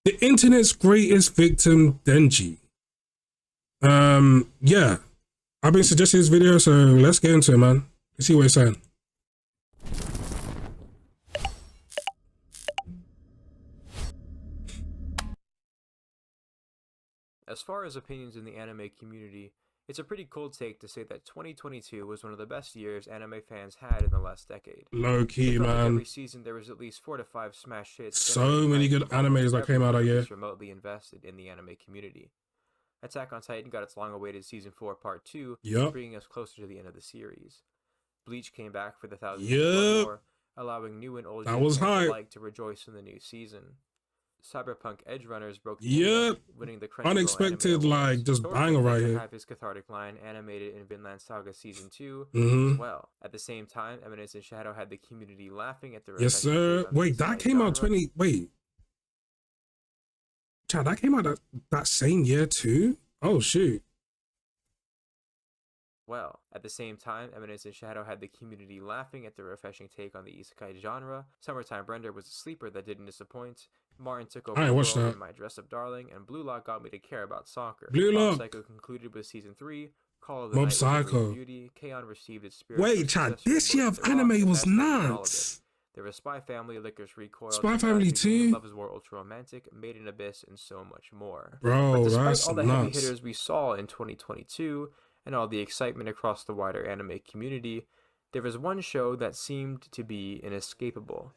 The internet's greatest victim, Denji. Yeah, I've been suggesting this video, so let's get into it, man. Let's see what it's saying. As far as opinions in the anime community, it's a pretty cold take to say that 2022 was one of the best years anime fans had in the last decade. Low key, It felt like man. every season there was at least 4 to 5 smash hits. So many good animes that came out that year. Remotely invested in the anime community. Attack on Titan got its long-awaited season 4 part 2, bringing us closer to the end of the series. Bleach came back for the 1000th War, allowing new and old fans alike to rejoice in the new season. Cyberpunk Edge Runners broke the internet, winning the Crunchyroll unexpected, like, just banger right here. Have his cathartic line animated in Vinland Saga Season 2 as well. At the same time, Eminence and Shadow had the community laughing at the yes, sir. Wait, that came out 20. Wait, Chad, that came out that same year too. Oh shoot. Well, at the same time, Eminence and Shadow had the community laughing at the refreshing take on the isekai genre. Summertime Render was a sleeper that didn't disappoint. Martin took over the world in My Dress-Up Darling, and Blue Lock got me to care about soccer. Blue Lock. Mob Psycho concluded with season 3. Call of the Mob Night Psycho. Beauty. K-On received its spiritual Wait, Chad, this year of anime was nuts. There was Spy Family, Licorice Recoil, Spy Family 2, Love is War Ultra Romantic, Made in Abyss, and so much more. Bro, but despite that's all the nuts. heavy hitters we saw in 2022, and all the excitement across the wider anime community, there was one show that seemed to be inescapable.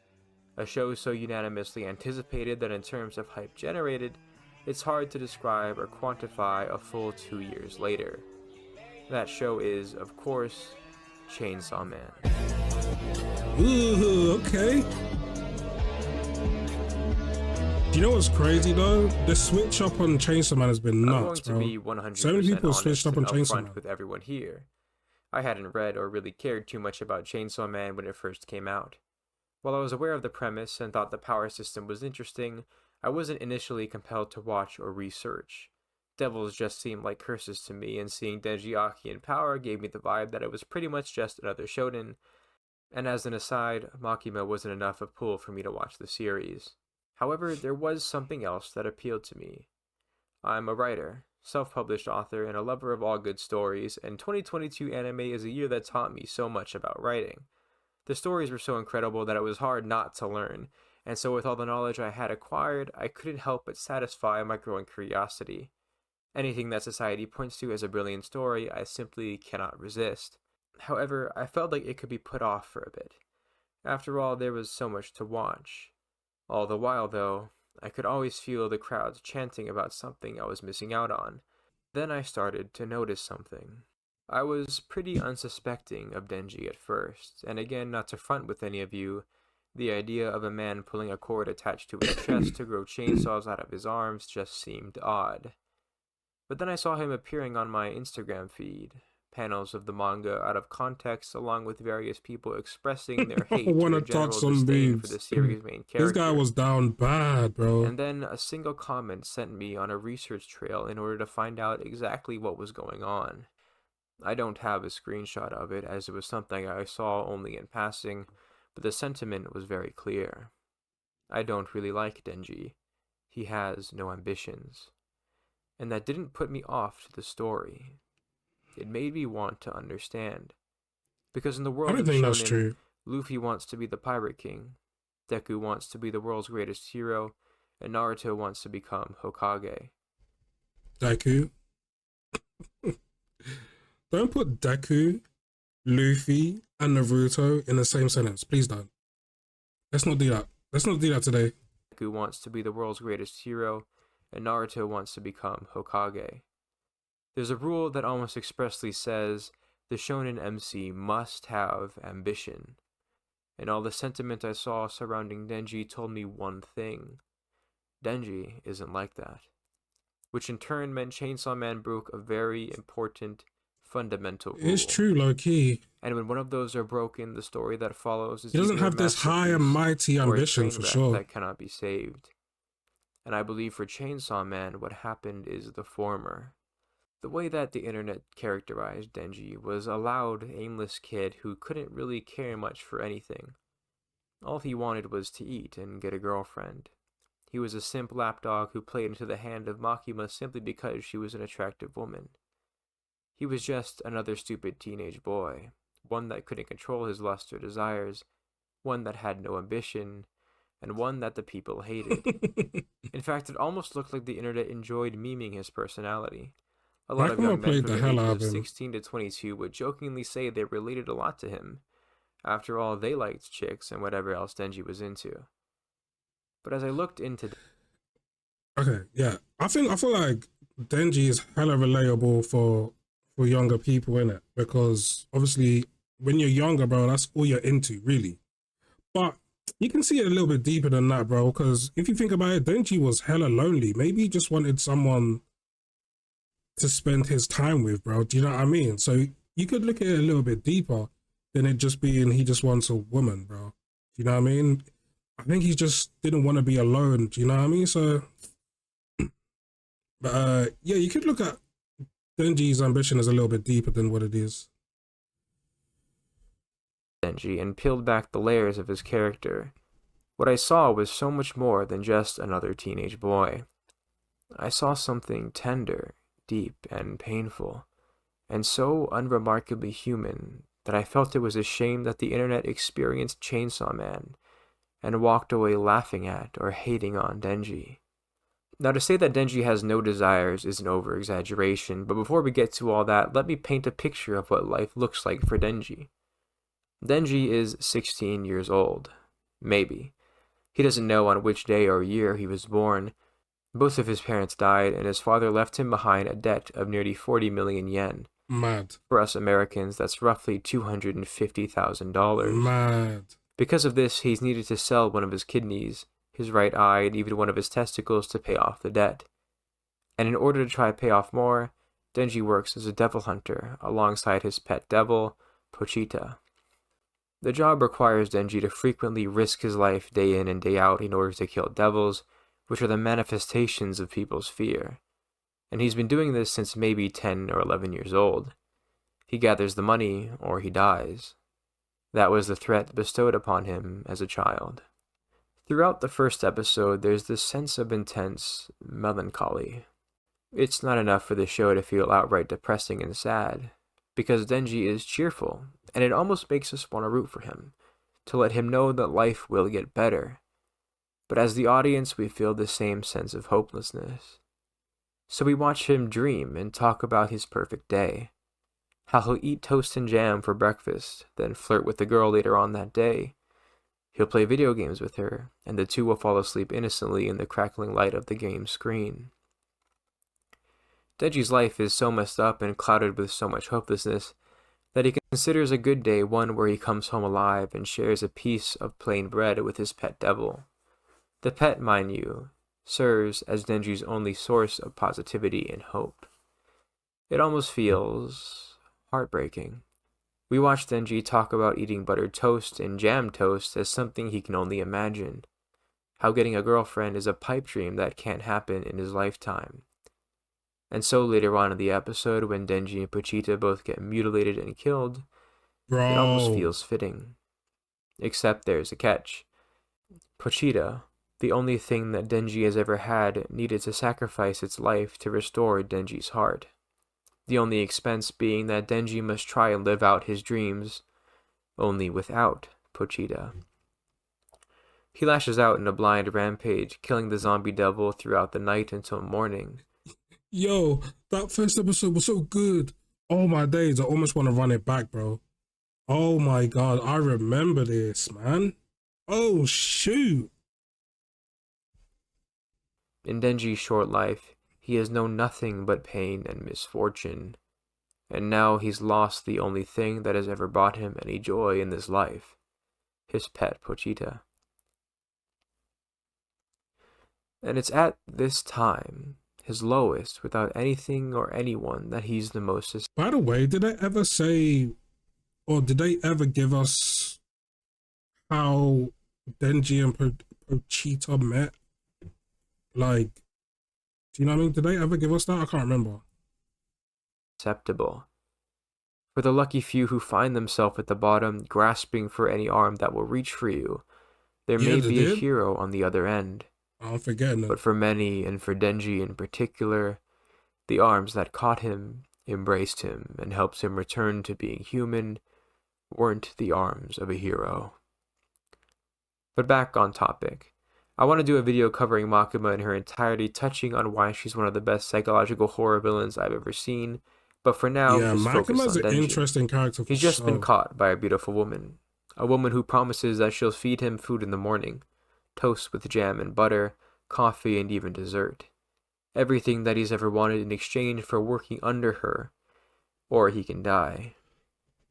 A show so unanimously anticipated that in terms of hype generated, it's hard to describe or quantify a full 2 years later. That show is, of course, Chainsaw Man. Ooh, okay. Do you know what's crazy though? The switch up on Chainsaw Man has been nuts, bro. I'm going to be 100% so many people switched up on Chainsaw Man with everyone here. I hadn't read or really cared too much about Chainsaw Man when it first came out. While I was aware of the premise and thought the power system was interesting, I wasn't initially compelled to watch or research. Devils just seemed like curses to me, and seeing Denji Aki in power gave me the vibe that it was pretty much just another shonen. And as an aside, Makima wasn't enough of pull for me to watch the series. However, there was something else that appealed to me. I'm a writer, self-published author, and a lover of all good stories, and 2022 anime is a year that taught me so much about writing. The stories were so incredible that it was hard not to learn, and so with all the knowledge I had acquired, I couldn't help but satisfy my growing curiosity. Anything that society points to as a brilliant story, I simply cannot resist. However, I felt like it could be put off for a bit. After all, there was so much to watch. All the while, though, I could always feel the crowds chanting about something I was missing out on. Then I started to notice something. I was pretty unsuspecting of Denji at first, and again, not to front with any of you, the idea of a man pulling a cord attached to his chest to grow chainsaws out of his arms just seemed odd. But then I saw him appearing on my Instagram feed, panels of the manga out of context along with various people expressing their hate or general disdain for the series' main character. This guy was down bad, bro. And then a single comment sent me on a research trail in order to find out exactly what was going on. I don't have a screenshot of it, as it was something I saw only in passing, but the sentiment was very clear. I don't really like Denji. He has no ambitions. And that didn't put me off to the story. It made me want to understand. Because in the world of shonen, Luffy wants to be the Pirate King, Deku wants to be the world's greatest hero, and Naruto wants to become Hokage. Deku? Don't put Deku, Luffy, and Naruto in the same sentence. Please don't. Let's not do that. Let's not do that today. Deku wants to be the world's greatest hero, and Naruto wants to become Hokage. There's a rule that almost expressly says the shonen MC must have ambition. And all the sentiment I saw surrounding Denji told me one thing. Denji isn't like that. Which in turn meant Chainsaw Man broke a very important fundamental rule. It's true, low-key. And when one of those are broken, the story that follows is he doesn't have this high and mighty ambition for sure. That cannot be saved. And I believe for Chainsaw Man, what happened is the former. The way that the internet characterized Denji was a loud, aimless kid who couldn't really care much for anything. All he wanted was to eat and get a girlfriend. He was a simp lapdog who played into the hand of Makima simply because she was an attractive woman. He was just another stupid teenage boy, one that couldn't control his lust or desires, one that had no ambition, and one that the people hated. In fact, it almost looked like the internet enjoyed memeing his personality. A lot of Rackma young men played from the the hell ages out of of him. 16 to 22 would jokingly say they related a lot to him. After all, they liked chicks and whatever else Denji was into. But as I looked into... Okay, yeah. I feel like Denji is hella relatable for younger people, in it, because obviously when you're younger, bro, that's all you're into, really. But you can see it a little bit deeper than that, bro, because if you think about it, Denji was hella lonely. Maybe he just wanted someone to spend his time with, bro. Do you know what I mean? So you could look at it a little bit deeper than it just being he just wants a woman, bro. Do you know what I mean? I think he just didn't want to be alone. Do you know what I mean? So, but yeah, you could look at Denji's ambition as a little bit deeper than what it is. Denji and peeled back the layers of his character. What I saw was so much more than just another teenage boy. I saw something tender, deep, and painful, and so unremarkably human that I felt it was a shame that the internet experienced Chainsaw Man and walked away laughing at or hating on Denji. Now, to say that Denji has no desires is an over-exaggeration, but before we get to all that, let me paint a picture of what life looks like for Denji. Denji is 16 years old. Maybe. He doesn't know on which day or year he was born. Both of his parents died, and his father left him behind a debt of nearly 40 million yen. Mad. For us Americans, that's roughly $250,000. Mad. Because of this, he's needed to sell one of his kidneys, his right eye, and even one of his testicles to pay off the debt. And in order to try to pay off more, Denji works as a devil hunter alongside his pet devil, Pochita. The job requires Denji to frequently risk his life day in and day out in order to kill devils, which are the manifestations of people's fear. And he's been doing this since maybe 10 or 11 years old. He gathers the money, or he dies. That was the threat bestowed upon him as a child. Throughout the first episode, there's this sense of intense melancholy. It's not enough for the show to feel outright depressing and sad, because Denji is cheerful, and it almost makes us want to root for him, to let him know that life will get better. But as the audience, we feel the same sense of hopelessness. So we watch him dream and talk about his perfect day, how he'll eat toast and jam for breakfast, then flirt with the girl later on that day. He'll play video games with her, and the two will fall asleep innocently in the crackling light of the game's screen. Denji's life is so messed up and clouded with so much hopelessness that he considers a good day one where he comes home alive and shares a piece of plain bread with his pet devil. The pet, mind you, serves as Denji's only source of positivity and hope. It almost feels heartbreaking. We watch Denji talk about eating buttered toast and jam toast as something he can only imagine. How getting a girlfriend is a pipe dream that can't happen in his lifetime. And so later on in the episode, when Denji and Pochita both get mutilated and killed, Bro. it almost feels fitting. Except there's a catch. Pochita, the only thing that Denji has ever had, needed to sacrifice its life to restore Denji's heart. The only expense being that Denji must try and live out his dreams, only without Pochita. He lashes out in a blind rampage, killing the zombie devil throughout the night until morning. Yo, that first episode was so good. Oh my days, I almost want to run it back, bro. Oh my god, I remember this, man. Oh shoot. In Denji's short life, he has known nothing but pain and misfortune, and now he's lost the only thing that has ever brought him any joy in this life, his pet Pochita. And it's at this time, his lowest, without anything or anyone, that he's the most... By the way, did they ever say, or did they ever give us how Denji and Pochita met? Like, do you know what I mean? Did they ever give us that? I can't remember. Acceptable. For the lucky few who find themselves at the bottom, grasping for any arm that will reach for you, there may be a hero on the other end. I'm forgetting But them. for many, and for Denji in particular, the arms that caught him, embraced him, and helped him return to being human weren't the arms of a hero. But back on topic. I want to do a video covering Makima in her entirety, touching on why she's one of the best psychological horror villains I've ever seen, but for now, Yeah, just focus Makima's on an Denji. interesting character for He's just been sure. caught by a beautiful woman. A woman who promises that she'll feed him food in the morning, toast with jam and butter, coffee, and even dessert. Everything that he's ever wanted in exchange for working under her, or he can die.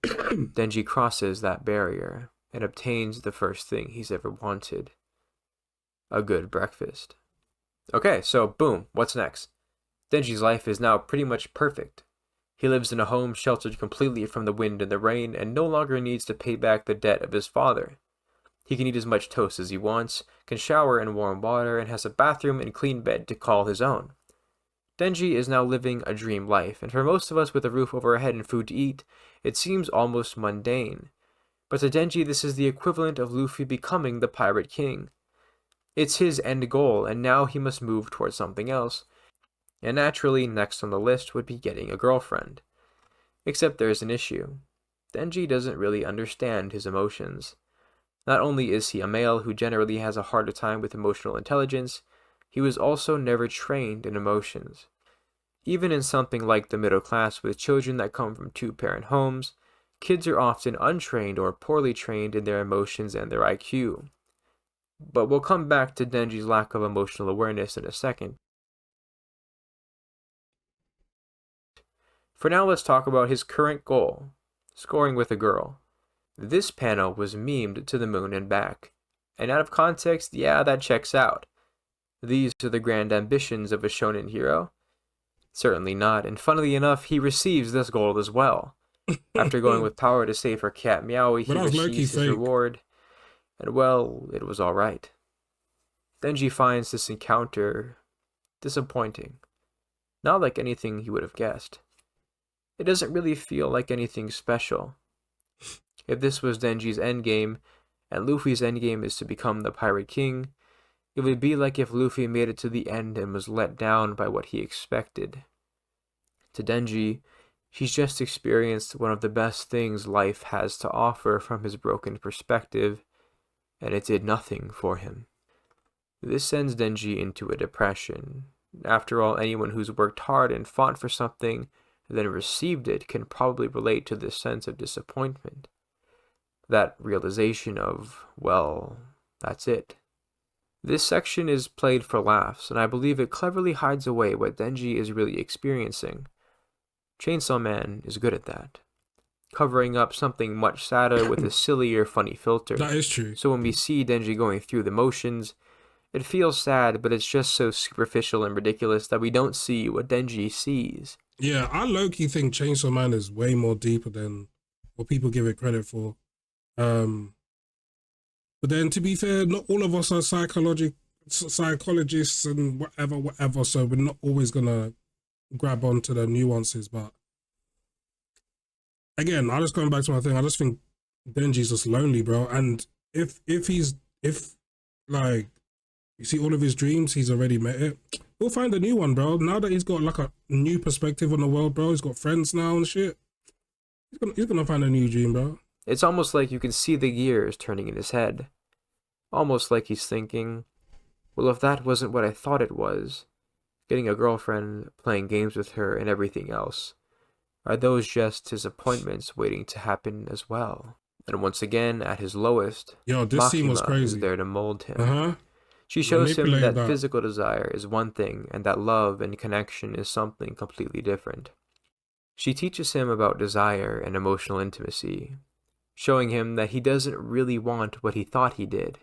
Denji crosses that barrier and obtains the first thing he's ever wanted: a good breakfast. Okay, so boom, what's next? Denji's life is now pretty much perfect. He lives in a home sheltered completely from the wind and the rain, and no longer needs to pay back the debt of his father. He can eat as much toast as he wants, can shower in warm water, and has a bathroom and clean bed to call his own. Denji is now living a dream life, and for most of us with a roof over our head and food to eat, it seems almost mundane. But to Denji, this is the equivalent of Luffy becoming the Pirate King. It's his end goal, and now he must move towards something else. And naturally, next on the list would be getting a girlfriend. Except there's an issue. Denji doesn't really understand his emotions. Not only is he a male who generally has a harder time with emotional intelligence, he was also never trained in emotions. Even in something like the middle class with children that come from two-parent homes, kids are often untrained or poorly trained in their emotions and their IQ. But we'll come back to Denji's lack of emotional awareness in a second. For now, let's talk about his current goal: scoring with a girl. This panel was memed to the moon and back. And out of context, yeah, that checks out. These are the grand ambitions of a shonen hero? Certainly not, and funnily enough, he receives this goal as well. After going with power to save her cat Meowie, But he that was low-key receives his fake. reward, and well, it was alright. Denji finds this encounter disappointing. Not like anything he would have guessed. It doesn't really feel like anything special. If this was Denji's endgame, and Luffy's endgame is to become the Pirate King, it would be like if Luffy made it to the end and was let down by what he expected. To Denji, he's just experienced one of the best things life has to offer from his broken perspective, and it did nothing for him. This sends Denji into a depression. After all, anyone who's worked hard and fought for something and then received it can probably relate to this sense of disappointment. That realization of, well, that's it. This section is played for laughs, and I believe it cleverly hides away what Denji is really experiencing. Chainsaw Man is good at that, covering up something much sadder with a sillier, funny filter. That is true. So when we see Denji going through the motions, it feels sad, but it's just so superficial and ridiculous that we don't see what Denji sees. Yeah, I low-key think Chainsaw Man is way more deeper than what people give it credit for. But then, to be fair, not all of us are psychologists and whatever. So we're not always gonna grab onto the nuances. But again, I just going back to my thing. I just think Denji's just lonely, bro. And if like you see all of his dreams, he's already met it. He'll find a new one, bro. Now that he's got like a new perspective on the world, bro. He's got friends now and shit. He's gonna find a new dream, bro. It's almost like you can see the gears turning in his head. Almost like he's thinking, well, if that wasn't what I thought it was, getting a girlfriend, playing games with her, and everything else, are those just his appointments waiting to happen as well? And once again, at his lowest, Yo, this scene was Makima crazy. is there to mold him. Uh-huh. She shows him Manipulate that physical desire is one thing, and that love and connection is something completely different. She teaches him about desire and emotional intimacy, showing him that he doesn't really want what he thought he did.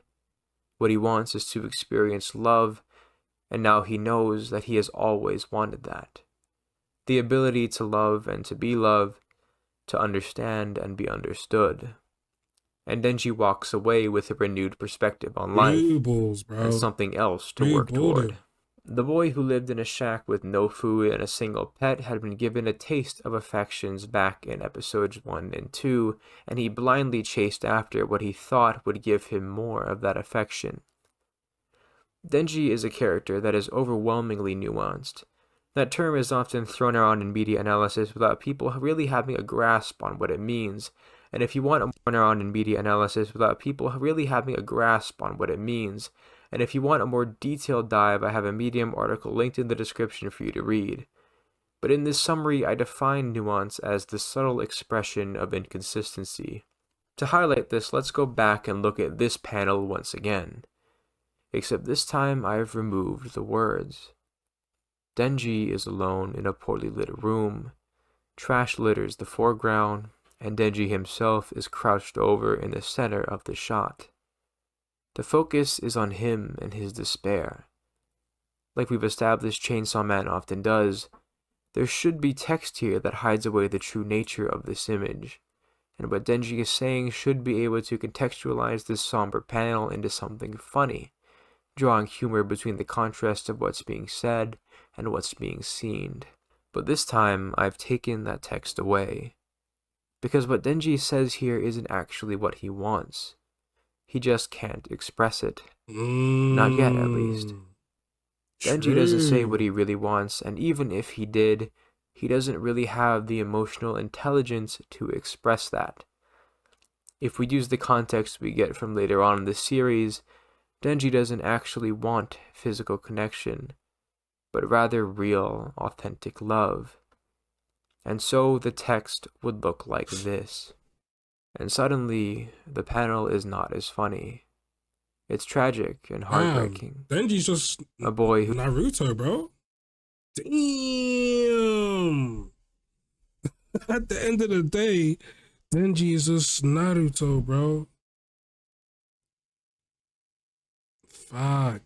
What he wants is to experience love, and now he knows that he has always wanted that. The ability to love and to be loved, to understand and be understood. And Denji walks away with a renewed perspective on life, Blue balls, bro. and something else to Blue work toward. balling. The boy who lived in a shack with no food and a single pet had been given a taste of affections back in episodes 1 and 2, and he blindly chased after what he thought would give him more of that affection. Denji is a character that is overwhelmingly nuanced. That term is often thrown around in media analysis without people really having a grasp on what it means. And if you want a more detailed dive, I have a Medium article linked in the description for you to read. But in this summary, I define nuance as the subtle expression of inconsistency. To highlight this, let's go back and look at this panel once again. Except this time I have removed the words. Denji is alone in a poorly lit room. Trash litters the foreground, and Denji himself is crouched over in the center of the shot. The focus is on him and his despair. Like we've established Chainsaw Man often does, there should be text here that hides away the true nature of this image, and what Denji is saying should be able to contextualize this somber panel into something funny, drawing humor between the contrast of what's being said and what's being seen. But this time, I've taken that text away, because what Denji says here isn't actually what he wants. He just can't express it. Not yet, at least. Denji doesn't say what he really wants, and even if he did, he doesn't really have the emotional intelligence to express that. If we use the context we get from later on in the series, Denji doesn't actually want physical connection, but rather real, authentic love. And so the text would look like this. And suddenly, the panel is not as funny. It's tragic and heartbreaking. Denji's just a boy who Naruto, bro. Damn. At the end of the day, Denji is just Naruto, bro. Fuck.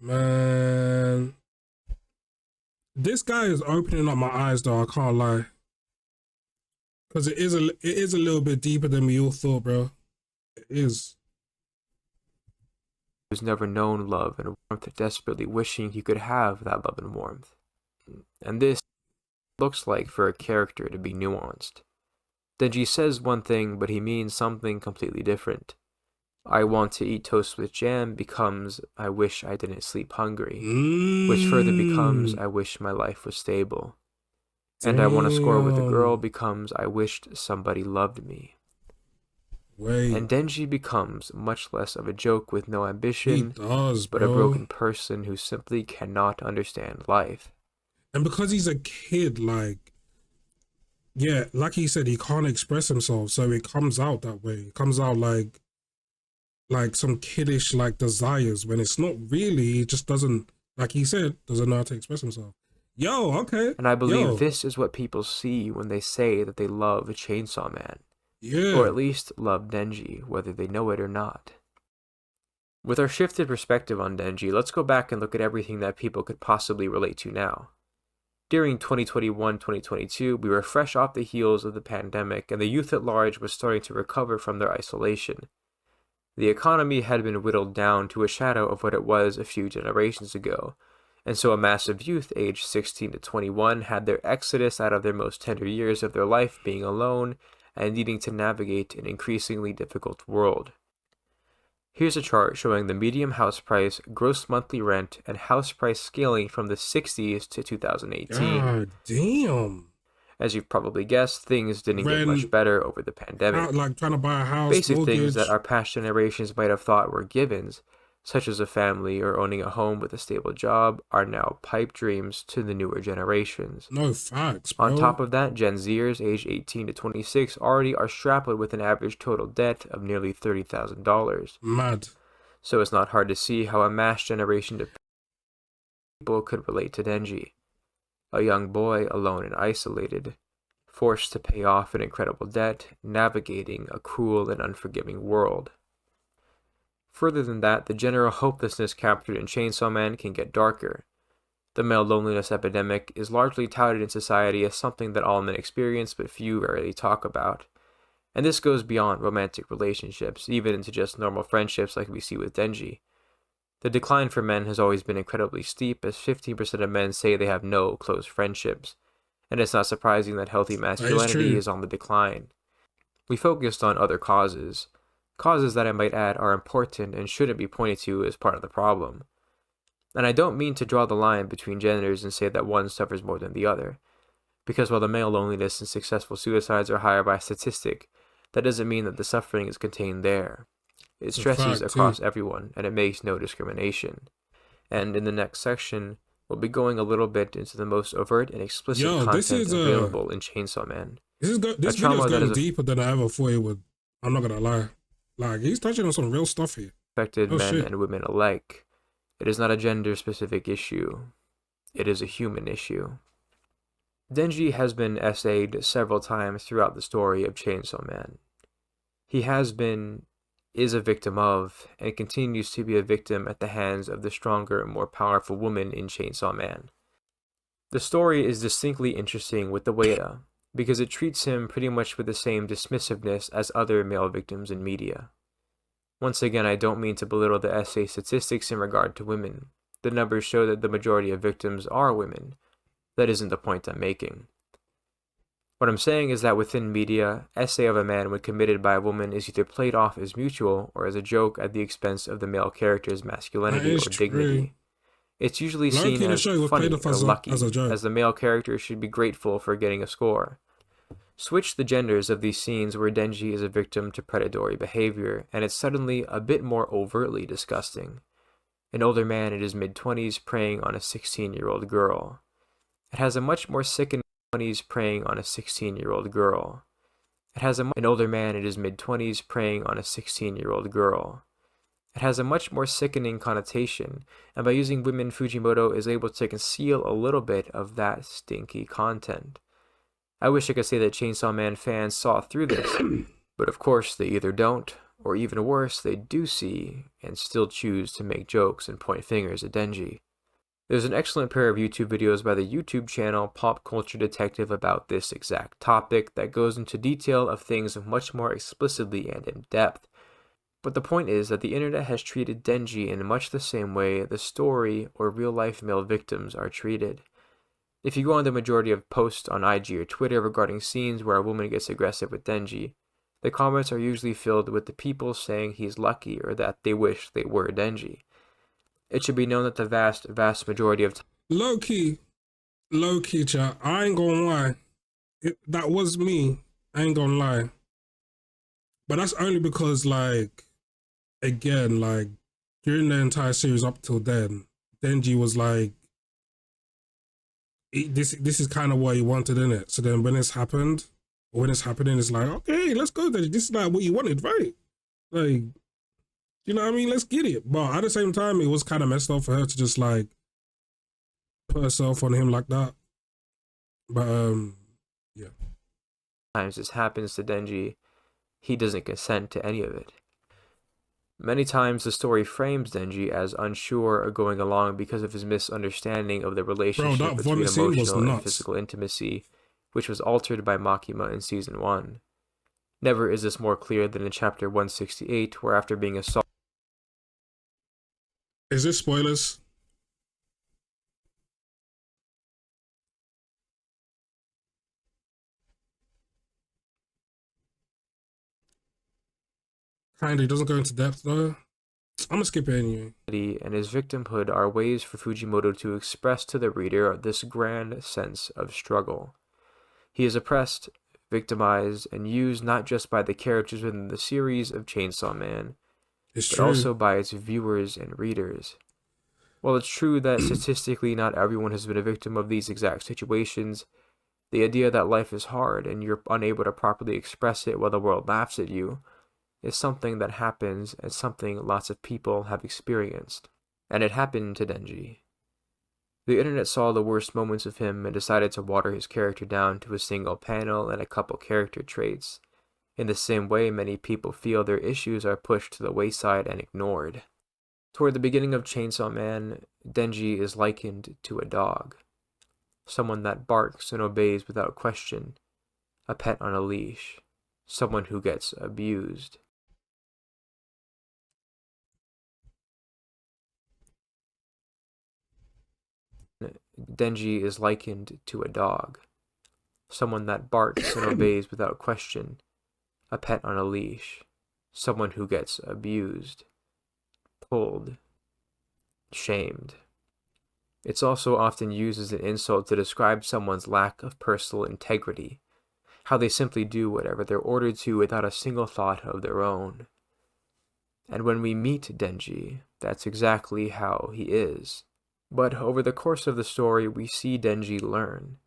Man. This guy is opening up my eyes, though, I can't lie. Because it is a little bit deeper than we all thought, bro. It is. Who's never known love and warmth, desperately wishing he could have that love and warmth. And this looks like for a character to be nuanced. Denji says one thing, but he means something completely different. I want to eat toast with jam becomes I wish I didn't sleep hungry, which further becomes I wish my life was stable. And I want to score with a girl becomes I wished somebody loved me. And Denji becomes much less of a joke with no ambition, but a broken person who simply cannot understand life. And because he's a kid, like, yeah, like he said, he can't express himself, so it comes out that way. It comes out like some kiddish like desires when it's not really. He just doesn't, like he said, doesn't know how to express himself. Yo, okay. And I believe this is what people see when they say that they love a Chainsaw Man. Yeah. Or at least love Denji, whether they know it or not. With our shifted perspective on Denji, let's go back and look at everything that people could possibly relate to now. During 2021-2022, we were fresh off the heels of the pandemic, and the youth at large was starting to recover from their isolation. The economy had been whittled down to a shadow of what it was a few generations ago, and so a mass of youth aged 16 to 21 had their exodus out of their most tender years of their life being alone and needing to navigate an increasingly difficult world. Here's a chart showing the median house price, gross monthly rent, and house price scaling from the 60s to 2018. God damn. As you've probably guessed, things didn't get much better over the pandemic. Like trying to buy a house, basic mortgage. Things that our past generations might have thought were givens, such as a family or owning a home with a stable job, are now pipe dreams to the newer generations. No facts, bro. On top of that, Gen Zers aged 18 to 26 already are strapped with an average total debt of nearly $30,000. Mad. So it's not hard to see how a mass generation of people could relate to Denji. A young boy alone and isolated, forced to pay off an incredible debt, navigating a cruel and unforgiving world. Further than that, the general hopelessness captured in Chainsaw Man can get darker. The male loneliness epidemic is largely touted in society as something that all men experience but few rarely talk about. And this goes beyond romantic relationships, even into just normal friendships like we see with Denji. The decline for men has always been incredibly steep, as 15% of men say they have no close friendships, and it's not surprising that healthy masculinity is on the decline. We focused on other causes, Causes that I might add are important and shouldn't be pointed to as part of the problem. And I don't mean to draw the line between genders and say that one suffers more than the other, because while the male loneliness and successful suicides are higher by statistic, that doesn't mean that the suffering is contained there. It It's a stresses fact too. across everyone, and it makes no discrimination. And in the next section, we'll be going a little bit into the most overt and explicit Yo, content available in Chainsaw Man. A this video is trauma that going has deeper than I ever thought it would. I'm not gonna lie. Like, he's touching on some real stuff here. affected Oh men shit. and women alike. It is not a gender-specific issue. It is a human issue. Denji has been essayed several times throughout the story of Chainsaw Man. He has been, is a victim of, and continues to be a victim at the hands of the stronger and more powerful woman in Chainsaw Man. The story is distinctly interesting with the Weta, because it treats him pretty much with the same dismissiveness as other male victims in media. Once again, I don't mean to belittle the essay statistics in regard to women. The numbers show that the majority of victims are women. That isn't the point I'm making. What I'm saying is that within media, essay of a man when committed by a woman is either played off as mutual or as a joke at the expense of the male character's masculinity or dignity. It's usually seen as funny or lucky, as the male character should be grateful for getting a score. Switch the genders of these scenes where Denji is a victim to predatory behavior, and it's suddenly a bit more overtly disgusting. An older man in his mid-20s preying on a 16-year-old girl. It has a much more sickening 20s preying on a 16-year-old girl. It has an older man in his mid-20s preying on a 16-year-old girl. It has a much more sickening connotation, and by using women, Fujimoto is able to conceal a little bit of that stinky content. I wish I could say that Chainsaw Man fans saw through this, but of course they either don't, or even worse, they do see, and still choose to make jokes and point fingers at Denji. There's an excellent pair of YouTube videos by the YouTube channel Pop Culture Detective about this exact topic that goes into detail of things much more explicitly and in depth. But the point is that the internet has treated Denji in much the same way the story or real-life male victims are treated. If you go on the majority of posts on IG or Twitter regarding scenes where a woman gets aggressive with Denji, the comments are usually filled with the people saying he's lucky or that they wish they were Denji. It should be known that the vast majority of Low-key, chat, I ain't gonna lie. That was me. I ain't gonna lie. But that's only because, like, again, like, during the entire series up till then, Denji was like, this is kind of what he wanted, in it. So then when it's happened, or when it's happening, it's like, okay, let's go Denji. This is like what you wanted, right? Like, you know what I mean? Let's get it. But at the same time, it was kind of messed up for her to just like put herself on him like that. But yeah. times this happens to Denji, he doesn't consent to any of it. Many times the story frames Denji as unsure or going along because of his misunderstanding of the relationship between emotional and physical intimacy, which was altered by Makima in Season 1. Never is this more clear than in Chapter 168, where after being assaulted... Is this spoilers? Kinda, doesn't go into depth though. I'm gonna skip it anyway. And his victimhood are ways for Fujimoto to express to the reader this grand sense of struggle. He is oppressed, victimized, and used not just by the characters within the series of Chainsaw Man, but also by its viewers and readers. While it's true that statistically not everyone has been a victim of these exact situations, the idea that life is hard and you're unable to properly express it while the world laughs at you is something that happens and something lots of people have experienced. And it happened to Denji. The internet saw the worst moments of him and decided to water his character down to a single panel and a couple character traits. In the same way, many people feel their issues are pushed to the wayside and ignored. Toward the beginning of Chainsaw Man, Denji is likened to a dog. Someone that barks and obeys without question. A pet on a leash. Someone who gets abused. Denji is likened to a dog. Someone that barks and obeys without question. A pet on a leash. someone who gets abused, pulled, shamed. It's also often used as an insult to describe someone's lack of personal integrity, how they simply do whatever they're ordered to without a single thought of their own. And when we meet Denji, that's exactly how he is. But over the course of the story, we see Denji learn.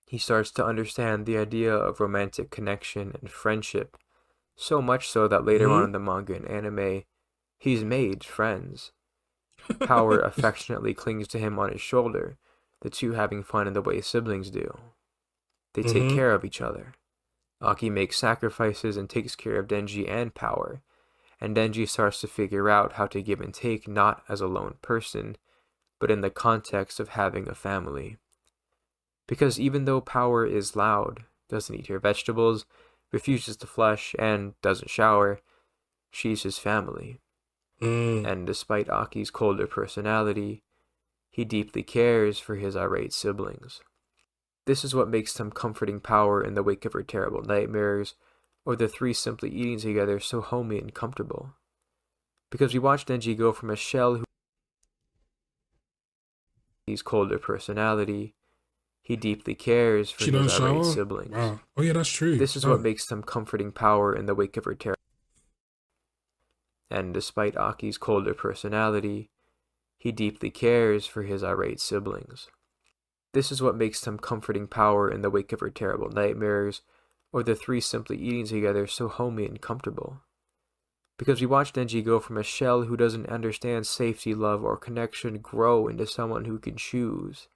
He starts to understand the idea of romantic connection and friendship, so much so that later on in the manga and anime, he's made friends. Power affectionately clings to him on his shoulder, the two having fun in the way siblings do. They take care of each other. Aki makes sacrifices and takes care of Denji and Power, and Denji starts to figure out how to give and take not as a lone person, but in the context of having a family. Because even though Power is loud, doesn't eat her vegetables, refuses to flush, and doesn't shower, she's his family. And despite Aki's colder personality, he deeply cares for his irate siblings. This is what makes them comforting Power in the wake of her terrible nightmares, or the three simply eating together so homey and comfortable. Because we watch Denji go from a shell who his colder personality, he deeply cares for his irate siblings. Wow. Oh yeah, that's true. This is what makes them comforting Power in the wake of her terrible. And despite Aki's colder personality, he deeply cares for his irate siblings. This is what makes them comforting Power in the wake of her terrible nightmares, or the three simply eating together so homey and comfortable. Because we watch Denji go from a shell who doesn't understand safety, love, or connection grow into someone who can choose,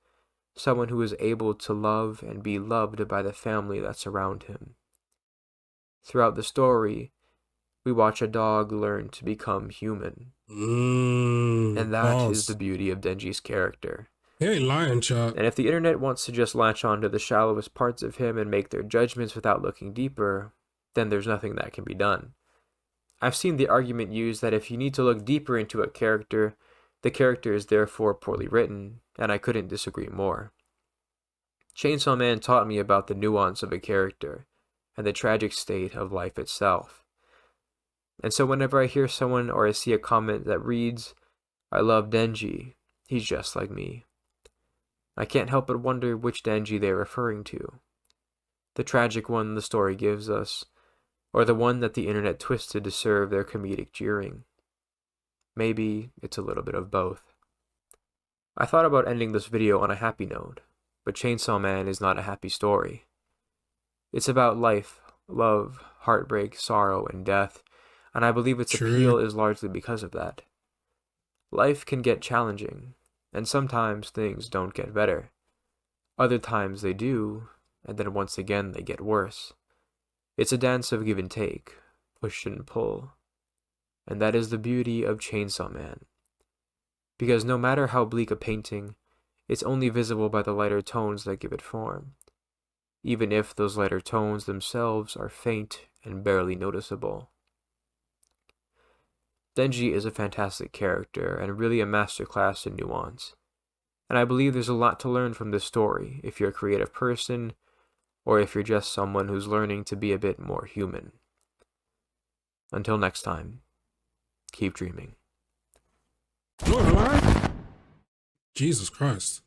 someone who is able to love and be loved by the family that's around him. Throughout the story, we watch a dog learn to become human. And that is the beauty of Denji's character. He ain't lying, chat. And if the internet wants to just latch on to the shallowest parts of him and make their judgments without looking deeper, then there's nothing that can be done. I've seen the argument used that if you need to look deeper into a character, the character is therefore poorly written, and I couldn't disagree more. Chainsaw Man taught me about the nuance of a character, and the tragic state of life itself. And so whenever I hear someone or I see a comment that reads, "I love Denji, he's just like me," I can't help but wonder which Denji they're referring to. The tragic one the story gives us, or the one that the internet twisted to serve their comedic jeering. Maybe it's a little bit of both. I thought about ending this video on a happy note, but Chainsaw Man is not a happy story. It's about life, love, heartbreak, sorrow, and death, and I believe its appeal is largely because of that. Life can get challenging, and sometimes things don't get better. Other times they do, and then once again they get worse. It's a dance of give and take, push and pull. And that is the beauty of Chainsaw Man. Because no matter how bleak a painting, it's only visible by the lighter tones that give it form, even if those lighter tones themselves are faint and barely noticeable. Denji is a fantastic character and really a masterclass in nuance. And I believe there's a lot to learn from this story if you're a creative person, or if you're just someone who's learning to be a bit more human. Until next time, keep dreaming. I'm not gonna lie. Jesus Christ.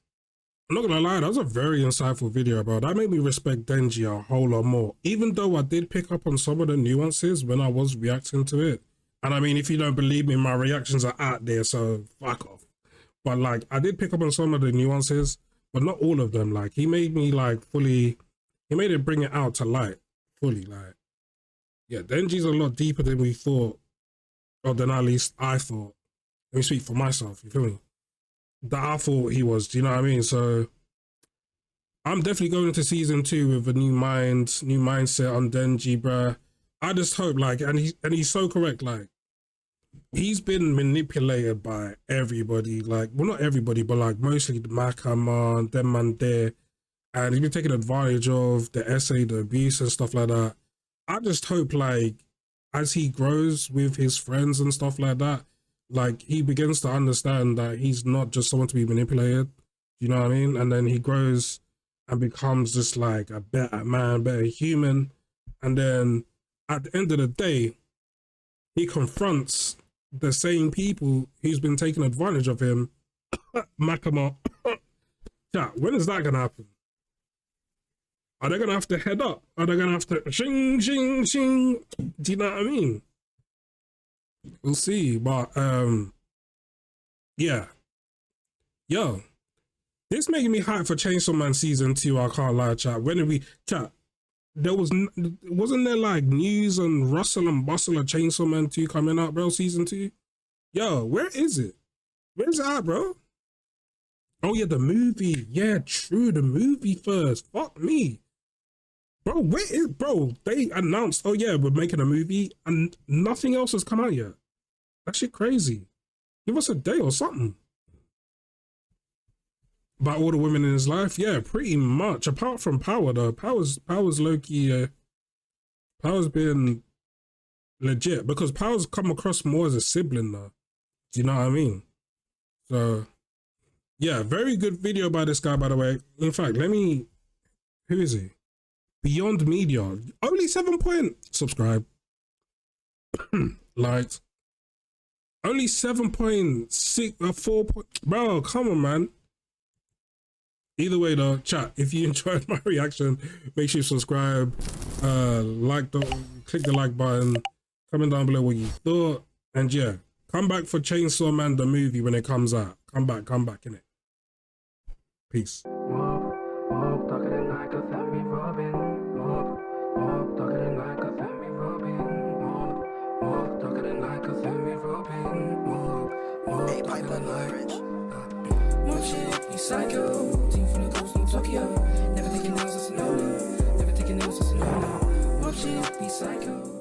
I'm not gonna lie, that was a very insightful video, bro. That made me respect Denji a whole lot more. Even though I did pick up on some of the nuances when I was reacting to it. And I mean, if you don't believe me, my reactions are out there, so fuck off. But like, I did pick up on some of the nuances, but not all of them. Like, he made me like fully, he made it bring it out to light fully. Like, yeah, Denji's a lot deeper than we thought, or than at least I thought. Let me speak for myself, you feel me? That I thought he was, do you know what I mean? So I'm definitely going into season 2 with a new mindset on Denji, bruh. I just hope, like, and he's so correct, like, he's been manipulated by everybody, like, well, not everybody, but like mostly the Makaman, them man there, and he's been taking advantage of the essay, the abuse and stuff like that. I just hope, like, as he grows with his friends and stuff like that, like, he begins to understand that he's not just someone to be manipulated, you know what I mean? And then he grows and becomes just like a better man, better human, and then at the end of the day, he confronts the same people who's been taking advantage of him. Makama. Yeah, when is that gonna happen? Are they gonna have to head up? Are they gonna have to shing shing shing? Do you know what I mean? We'll see, but yeah, yo, this making me hype for Chainsaw Man season 2. I can't lie, chat. When did we chat? There wasn't there like news and rustle and bustle of Chainsaw Man 2 coming out, bro? Season 2. Yo, where is it? Where's it at, bro? Oh yeah, the movie. Yeah, true, the movie first. Fuck me. Bro, where is, bro? They announced, oh yeah, we're making a movie and nothing else has come out yet. That shit crazy. Give us a day or something. About all the women in his life? Yeah, pretty much. Apart from Power though. Power's low-key, Power's been legit because Power's come across more as a sibling though. Do you know what I mean? So, yeah, very good video by this guy, by the way. In fact, who is he? Beyond Media. Only 7 point. Subscribe. Liked. Only 7.6, 4 point. Bro, come on, man. Either way though, chat, if you enjoyed my reaction, make sure you subscribe, click the like button, comment down below what you thought, and yeah, come back for Chainsaw Man the movie when it comes out. Come back, innit? Peace. Psycho, team full of ghosts in Tokyo. Never taking names, that's a no-no. Never taking names, that's a no-no. Mob shit, be psycho.